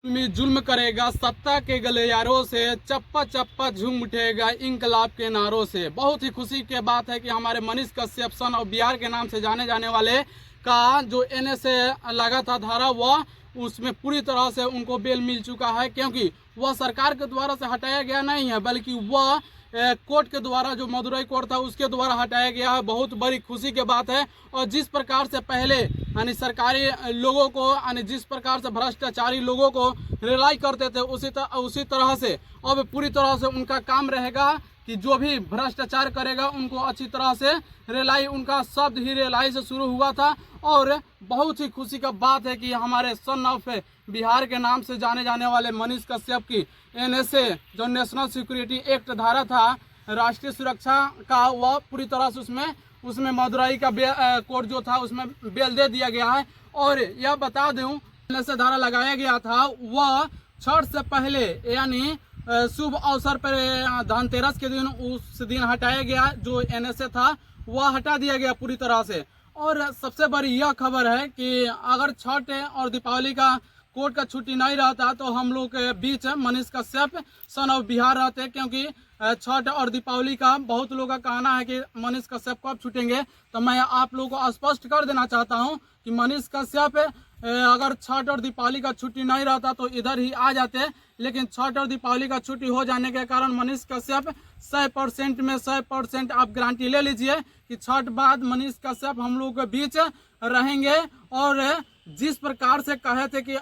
में जुल्म करेगा सत्ता के गलियारों से, चप्पा चप्पा झूम उठेगा इंकलाब के नारों से। बहुत ही खुशी की बात है कि हमारे मनीष कश्यप सन ऑफ बिहार के नाम से जाने जाने वाले का जो एनएसए लगा था धारा, वह उसमें पूरी तरह से उनको बेल मिल चुका है, क्योंकि वह सरकार के द्वारा से हटाया गया नहीं है, बल्कि वह कोर्ट के द्वारा, जो मदुरई कोर्ट था उसके द्वारा हटाया गया है। बहुत बड़ी खुशी की बात है। और जिस प्रकार से पहले यानी सरकारी लोगों को यानी जिस प्रकार से भ्रष्टाचारी लोगों को रिलाई करते थे, उसी तरह से अब पूरी तरह से उनका काम रहेगा कि जो भी भ्रष्टाचार करेगा उनको अच्छी तरह से रिलाई, उनका शब्द ही रिलाई से शुरू हुआ था। और बहुत ही खुशी का बात है कि हमारे सन ऑफ बिहार के नाम से जाने जाने वाले मनीष कश्यप की एनएसए जो नेशनल सिक्योरिटी एक्ट धारा था, राष्ट्रीय सुरक्षा का, वह पूरी तरह से उसमें मदुरई का कोर्ट जो था उसमें बेल दे दिया गया है। और यह बता दूं, एनएसए धारा लगाया गया था वह छठ से पहले यानी शुभ अवसर पर धनतेरस के दिन उस दिन हटाया गया। जो एनएसए था वह हटा दिया गया पूरी तरह से। और सबसे बड़ी यह खबर है कि अगर छठ और दीपावली का कोर्ट का छुट्टी नहीं रहता तो हम लोग के बीच मनीष कश्यप सन ऑफ बिहार रहते, क्योंकि छठ और दीपावली का बहुत लोगों का कहना है कि मनीष कश्यप कब छूटेंगे। तो मैं आप लोगों को स्पष्ट कर देना चाहता हूं कि मनीष कश्यप अगर छठ और दीपावली का छुट्टी नहीं रहता तो इधर ही आ जाते, लेकिन छठ और दीपावली का छुट्टी हो जाने के कारण मनीष कश्यप 100% में 100% आप गारंटी ले लीजिए कि छठ बाद मनीष कश्यप हम लोग के बीच रहेंगे। और जिस प्रकार से कहे थे कि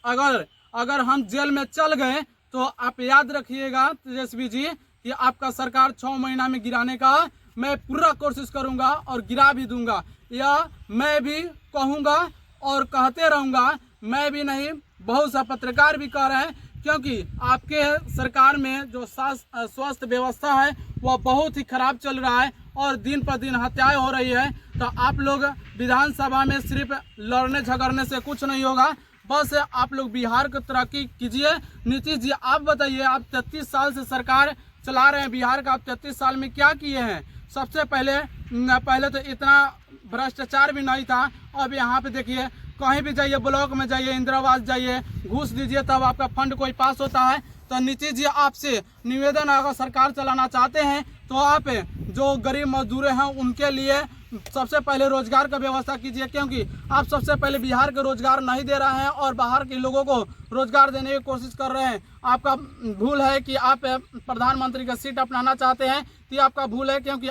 अगर हम जेल में चल गए तो आप याद रखिएगा तेजस्वी जी कि आपका सरकार 6 महीना में गिराने का मैं पूरा कोशिश करूंगा और गिरा भी दूंगा। यह मैं भी कहूंगा और कहते रहूंगा, मैं भी नहीं बहुत सा पत्रकार भी कह रहे हैं, क्योंकि आपके सरकार में जो स्वास्थ्य व्यवस्था है वह बहुत ही खराब चल रहा है और दिन पर दिन हत्याएं हो रही है। तो आप लोग विधानसभा में सिर्फ लड़ने झगड़ने से कुछ नहीं होगा, बस आप लोग बिहार को तरक्की कीजिए। नीतीश जी आप बताइए, आप 33 साल से सरकार चला रहे हैं बिहार का, आप 33 साल में क्या किए हैं? सबसे पहले तो इतना भ्रष्टाचार भी नहीं था। अब यहाँ पे देखिए, कहीं भी जाइए, ब्लॉक में जाइए, इंदिरावास जाइए, घूस दीजिए तब आपका फंड कोई पास होता है। तो नीतीश जी आपसे निवेदन, अगर सरकार चलाना चाहते हैं तो आप जो गरीब मजदूर हैं उनके लिए सबसे पहले रोजगार का व्यवस्था कीजिए, क्योंकि आप सबसे पहले बिहार के रोजगार नहीं दे रहे हैं और बाहर के लोगों को रोजगार देने की कोशिश कर रहे हैं। आपका भूल है कि आप प्रधानमंत्री का सीट अपनाना चाहते हैं, तो आपका भूल है, क्योंकि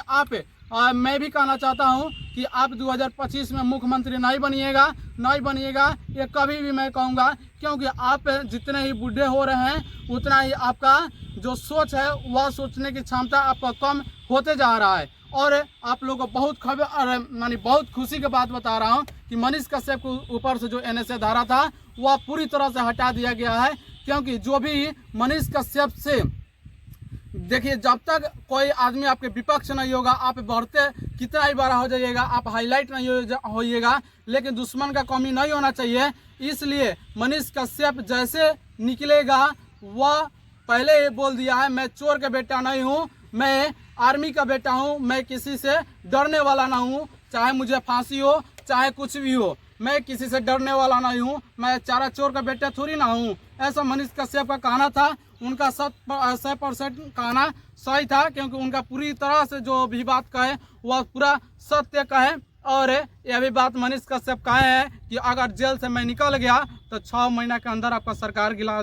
मैं भी कहना चाहता हूं कि आप 2025 में मुख्यमंत्री नहीं बनिएगा, ये कभी भी मैं कहूँगा, क्योंकि आप जितने ही बूढ़े हो रहे हैं उतना ही आपका जो सोच है वह सोचने की क्षमता आपका कम होते जा रहा है। और आप लोगों को बहुत खुशी की बात बता रहा हूं कि मनीष कश्यप के ऊपर से जो एनएसए धारा था वह पूरी तरह से हटा दिया गया है, क्योंकि जो भी मनीष कश्यप से देखिए, जब तक कोई आदमी आपके विपक्ष नहीं होगा, आप बढ़ते कितना ही बड़ा हो जाइएगा, आप हाईलाइट नहीं होइएगा, लेकिन दुश्मन का कमी नहीं होना चाहिए। इसलिए मनीष कश्यप जैसे निकलेगा, वह पहले ही बोल दिया है, मैं चोर का बेटा नहीं हूँ, मैं आर्मी का बेटा हूँ, मैं किसी से डरने वाला ना हूँ, चाहे मुझे फांसी हो चाहे कुछ भी हो, मैं किसी से डरने वाला नहीं हूँ, मैं चारा चोर का बेटा थोड़ी ना हूँ। ऐसा मनीष कश्यप का कहना था। उनका 100% कहना सही था, क्योंकि उनका पूरी तरह से जो भी बात कहे वह पूरा सत्य कहे। और यह भी बात मनीष कश्यप कहे हैं कि अगर जेल से मैं निकल गया तो 6 महीना के अंदर आपका सरकार गिरा